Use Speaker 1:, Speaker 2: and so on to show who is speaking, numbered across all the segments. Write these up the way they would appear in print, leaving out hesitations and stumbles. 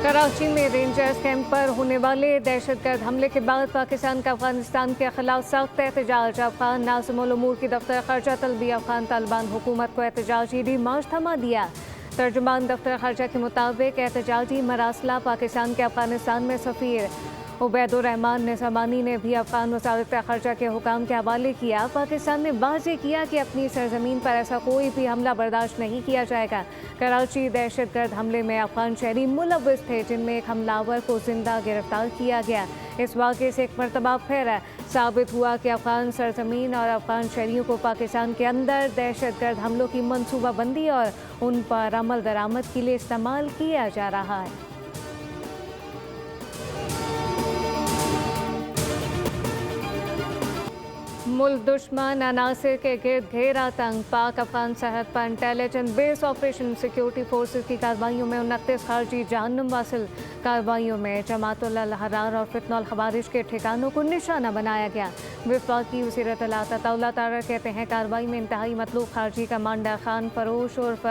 Speaker 1: कराची में rangers camp पर होने वाले दहशतगर्द हमले के बाद पाकिस्तान का अफगानिस्तान के खिलाफ सख्त एहतजाज। अफगान नाज़िमुल उमूर की दफ्तर खर्चा तलबी अफगान तालिबान हुकूमत को एहतजाजी डी मार्च थमा दिया। तर्जुमान दफ्तर खर्चा के मुताबिक एहतजाजी मरासला पाकिस्तान के अफगानिस्तान में सफ़ीर उबैदुर रहमान निज़ामानी ने भी अफगान वज़ारत खर्चा के हुकाम के हवाले किया। पाकिस्तान ने वाज़ेह किया कि अपनी सरजमीन पर ऐसा कोई भी हमला बर्दाश्त नहीं किया जाएगा। कराची दहशतगर्द हमले में अफगान शहरी मुलव्वस थे, जिनमें एक हमलावर को जिंदा गिरफ्तार किया गया। इस वाक़े से एक मरतबा फिर साबित हुआ कि अफगान सरजमीन और अफगान शहरियों को पाकिस्तान के अंदर दहशतगर्द हमलों की मनसूबाबंदी और उन पर अमल दरामद के लिए इस्तेमाल किया जा रहा है। मुल्क दुश्मन अनासिर के गिर्द घेरा तंग। पाक अफगान सरहद पर intelligence base operation security forces की कार्रवाइयों में 29 खारजी जहन्नुम वासिल। कार्रवाइयों में जमातुल अल-अहरार और फितनुल खवारिज के ठिकानों को निशाना बनाया गया। वफाकी वज़ीर इत्तलात अताउल्लाह तारर कहते हैं कार्रवाई में इंतहाई मतलूब खारजी कमांडर खान फरोश उर्फ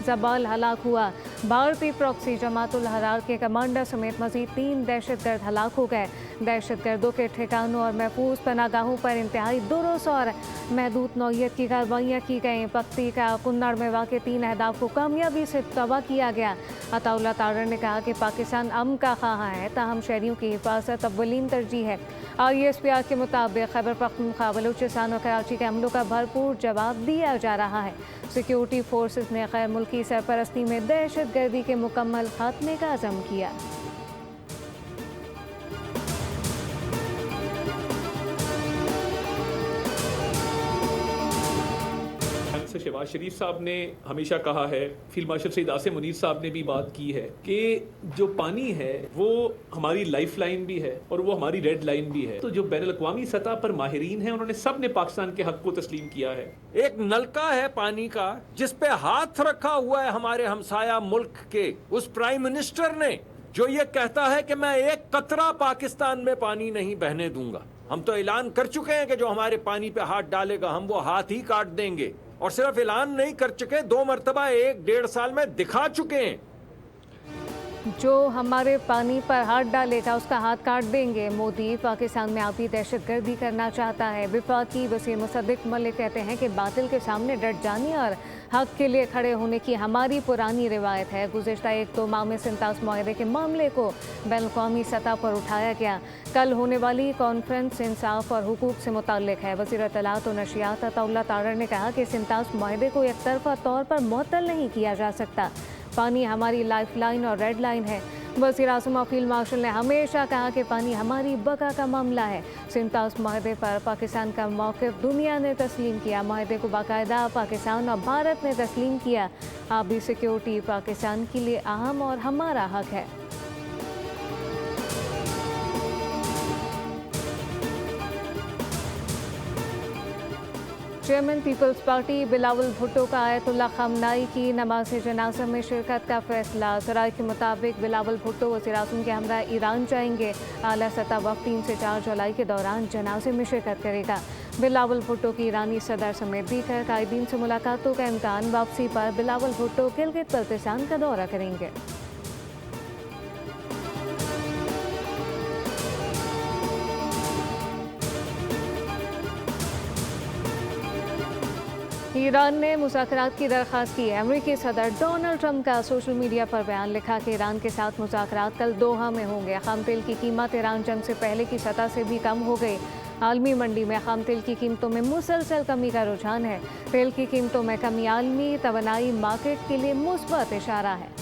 Speaker 1: जबाल हलाक हुआ। भारतीय प्रॉक्सी जमातुल अल-अहरार के कमांडर समेत मजीद 3 दहशतगर्द हलाक हो गए। दहशतगर्दों के ठिकानों और महफूज पनागाहों पर इंतहाई दुरुस्त और महदूद नौयत की कार्रवाइयाँ की गईं। पख्ती का कुन्नड़ में वाक़ 3 अहदाफ को कामयाबी से तबाह किया गया। अताउल्लाह तारर ने कहा कि पाकिस्तान अमन का ख़्वाह है, ताहम शहरियों की हिफाजत अव्वलीन तरजीह है। ISPR के मुताबिक खैबर पख्तूनख्वा, बलूचिस्तान और कराची के हमलों का भरपूर जवाब दिया जा रहा है। सिक्योरिटी फोर्सेज ने गैर मुल्की सरपरस्ती में दहशतगर्दी के मुकम्मल खात्मे का अज़म किया।
Speaker 2: शहबाज शरीफ साहब ने हमेशा कहा है, फील्ड मार्शल सईद आसिम मुनीर साहब ने भी बात की है कि जो पानी है वो हमारी लाइफ लाइन भी है और वो हमारी रेड लाइन भी है। तो जो बैनुल अक़वामी सतह पर माहिरीन हैं, उन्होंने सब ने पाकिस्तान के हक को तस्लीम किया है।
Speaker 3: एक नलका है पानी का जिस पे हाथ रखा हुआ है हमारे हमसाया मुल्क के उस प्राइम मिनिस्टर ने, जो ये कहता है कि मैं एक कतरा पाकिस्तान में पानी नहीं बहने दूंगा। हम तो ऐलान कर चुके हैं कि जो हमारे पानी पे हाथ डालेगा हम वो हाथ ही काट देंगे। और सिर्फ ऐलान नहीं कर चुके, 2 मरतबा 1-1.5 साल में दिखा चुके हैं।
Speaker 1: जो हमारे पानी पर हाथ डालेगा उसका हाथ काट देंगे। मोदी पाकिस्तान में आप ही दहशतगर्दी करना चाहता है। वफाकी वज़ीर मुसद्दिक़ मलिक कहते हैं कि बातिल के सामने डट जाने और हक के लिए खड़े होने की हमारी पुरानी रिवायत है। गुज़िश्ता 1-2 माह में सिंतास मुआहदे के मामले को बैनुल-अक़वामी सतह पर उठाया गया। कल होने वाली कॉन्फ्रेंस इंसाफ और हुकूक से मुताल्लिक़ है। वज़ीर इत्तलात और नशियात अताउल्लाह तारर ने कहा कि सिंतास मुआहदे को एक तरफ़ा तौर पर मुअत्तल नहीं किया जा सकता। पानी हमारी लाइफ लाइन और रेड लाइन है। वज़ीर आज़म और फील्ड मार्शल ने हमेशा कहा कि पानी हमारी बका का मामला है। सिंतास मुआहदे पर पाकिस्तान का मौक़िफ़ दुनिया ने तस्लीम किया। मुआहदे को बाकायदा पाकिस्तान और भारत ने तस्लीम किया। आबी सिक्योरिटी पाकिस्तान के लिए अहम और हमारा हक है। चेयरमैन पीपल्स पार्टी बिलावल भुट्टो का आयतुल्लाह खamenei की नमाज जनाजा में शिरकत का फैसला। ज़राए के मुताबिक बिलावल भुट्टो वज़ीर आज़म के हमरा ईरान जाएंगे। आला सतह वफ़द 3 से 4 जुलाई के दौरान जनाजे में शिरकत करेगा। बिलावल भुट्टो की ईरानी सदर समेत दीगर कायदीन से मुलाकातों का इम्कान। वापसी पर बिलावल भुट्टो गिलगित बल्तिस्तान का दौरा करेंगे। ईरान ने मुज़ाकरात की दरख्वास्त की। अमेरिकी सदर डोनाल्ड ट्रंप का सोशल मीडिया पर बयान लिखा कि ईरान के साथ मुज़ाकरात कल दोहा में होंगे। खाम तेल की कीमत ईरान जंग से पहले की सतह से भी कम हो गई। आलमी मंडी में खाम तेल की कीमतों में मुसलसल कमी का रुझान है। तेल की कीमतों में कमी आलमी तवानाई मार्केट के लिए मुस्बत इशारा है।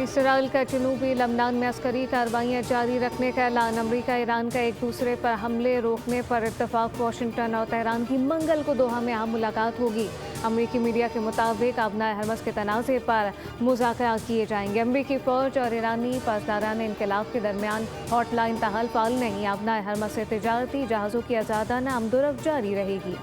Speaker 1: इसराइल का जनूबी लबनान में अस्करी कार्रवाइयाँ जारी रखने का ऐलान। अमरीका ईरान का एक दूसरे पर हमले रोकने पर इत्तफाक। वाशिंगटन और तेहरान की मंगल को दोहा में अहम मुलाकात होगी। अमरीकी मीडिया के मुताबिक अबनाए हरमस के तनाज़े पर मुज़ाकरात किए जाएंगे। अमरीकी फ़ौज और ईरानी पासदारान इनकलाब के दरमियान हॉटलाइन ताहाल फाल नहीं। अबनाए हरमस से तिजारती जहाज़ों की आज़ादाना आमदोरफ्त जारी रहेगी।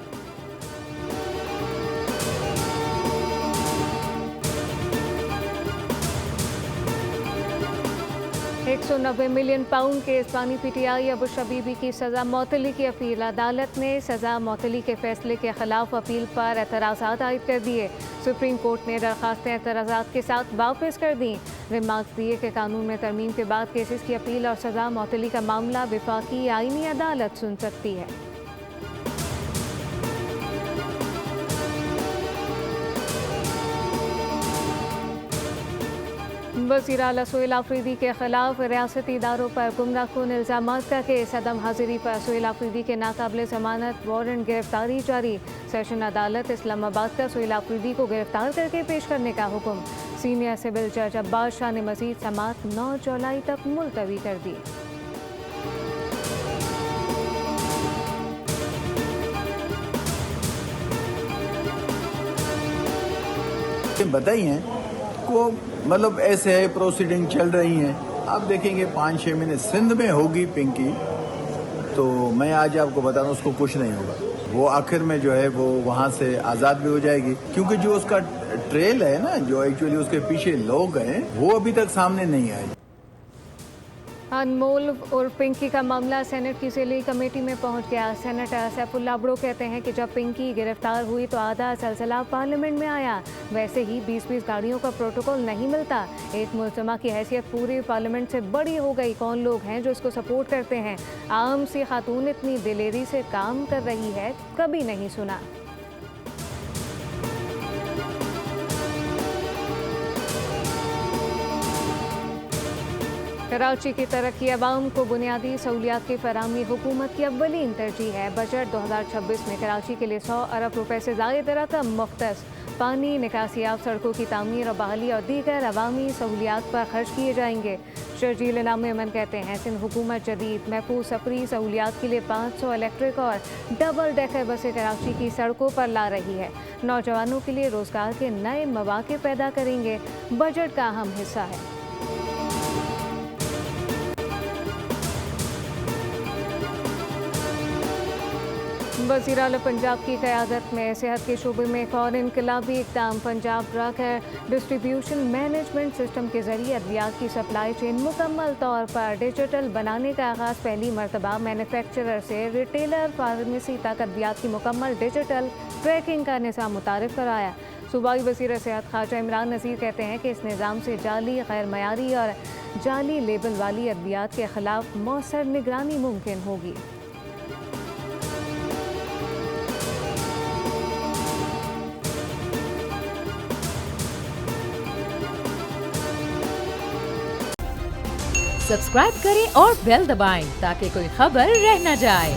Speaker 1: 190 मिलियन पाउंड के इस्पानी पीटीआई अबू शबीबी की सजा मौतली की अपील। अदालत ने सजा मौतली के फैसले के खिलाफ अपील पर एतराज़ात आयद कर दिए। सुप्रीम कोर्ट ने दरखास्तें एतराज़ात के साथ वापस कर दी। रिमार्क्स दिए कि कानून में तरमीम के बाद केसेस की अपील और सजा मौतली का मामला विफाकी आईनी अदालत सुन सकती है। वज़ीर आला सोहेल आफरीदी के खिलाफ रियासती इदारों पर गुमराहकुन इल्ज़ामात का केस। अदम हाजिरी पर सोहेल आफरीदी के नाकाबिले ज़मानत वारंट गिरफ्तारी जारी। सेशन अदालत इस्लामाबाद का सोहेल आफरीदी को गिरफ्तार करके पेश करने का हुक्म। सीनियर सिविल जज अब्बास शाह ने मजीद समाअत 9 जुलाई तक मुलतवी कर दी।
Speaker 4: बताइए को मतलब ऐसे है प्रोसीडिंग चल रही हैं। आप देखेंगे 5-6 महीने सिंध में होगी पिंकी, तो मैं आज आपको बता रहा हूँ उसको कुछ नहीं होगा। वो आखिर में जो है वो वहाँ से आज़ाद भी हो जाएगी, क्योंकि जो उसका ट्रेल है ना, जो एक्चुअली उसके पीछे लोग हैं, वो अभी तक सामने नहीं आए।
Speaker 1: अनमोल और पिंकी का मामला सेनेट की ज़िली कमेटी में पहुंच गया। सेनेटर सैफुल्ला अबड़ो कहते हैं कि जब पिंकी गिरफ्तार हुई तो आधा सिलसिला पार्लियामेंट में आया। वैसे ही 20-20 गाड़ियों का प्रोटोकॉल नहीं मिलता। एक मुल्ज़मा की हैसियत पूरे पार्लियामेंट से बड़ी हो गई। कौन लोग हैं जो इसको सपोर्ट करते हैं? आम सी खातून इतनी दिलेरी से काम कर रही है, कभी नहीं सुना। कराची की तरक्की अवाम को बुनियादी सहूलियात की फराहमी हुकूमत की अव्वलीन तरजीह है। बजट 2026 में कराची के लिए 100 अरब रुपए से ज़ायद रकम मुख्तस पानी, निकासियाब सड़कों की तामीर और बहाली और दीगर अवामी सहूलियात पर खर्च किए जाएंगे। शर्जील इनाम मेमन कहते हैं सिंध हुकूमत जदीद महफूज सफरी सहूलियात के लिए 500 इलेक्ट्रिक और डबल डेकर बसें कराची की सड़कों पर ला रही है। नौजवानों के लिए रोजगार के नए मौके पैदा करेंगे। बजट का अहम हिस्सा है। वज़ीर आला पंजाब की क़यादत में सेहत के शोबे में एक और इनकलाबी इक़दाम। Punjab drug distribution management system के ज़रिए अद्वियात की सप्लाई चेन मुकम्मल तौर पर डिजिटल बनाने का आगाज़ पहली मरतबा मैन्युफैक्चरर से रिटेलर फार्मेसी तक अद्वियात की मुकम्मल डिजिटल ट्रैकिंग का निज़ाम मुतारिफ कराया। सूबाई वज़ीर सेहत ख्वाजा इमरान नज़ीर कहते हैं कि इस निज़ाम से जाली, गैर मयारी और जाली लेबल वाली अद्वियात के ख़िलाफ़ मौसर निगरानी मुमकिन होगी।
Speaker 5: सब्सक्राइब करें और बेल दबाएं ताकि कोई खबर रह न जाए।